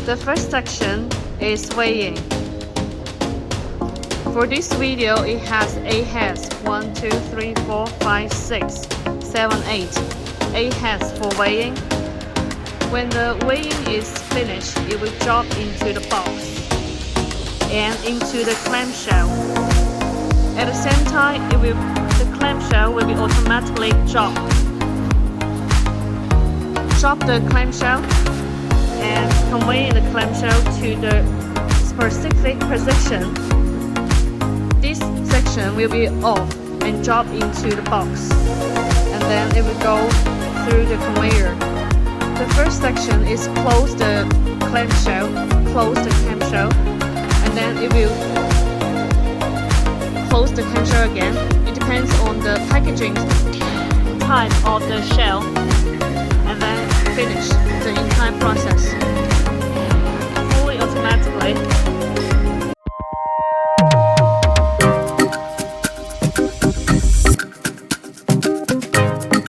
The first section is weighing. For this video, it has 8 heads. 1, 2, 3, 4, 5, 6, 7, 8. 8 heads for weighing. When the weighing is finished, it will drop into the box and into the clamshell. At the same time, the clamshell will be automatically dropped. Drop the clamshell and convey the clamshell to the specific position. This section will be off and drop into the box, and then it will go through the conveyor. The first section is close the clamshell, and then it will close the clamshell again. It depends on the packaging type of the shell, and then finish.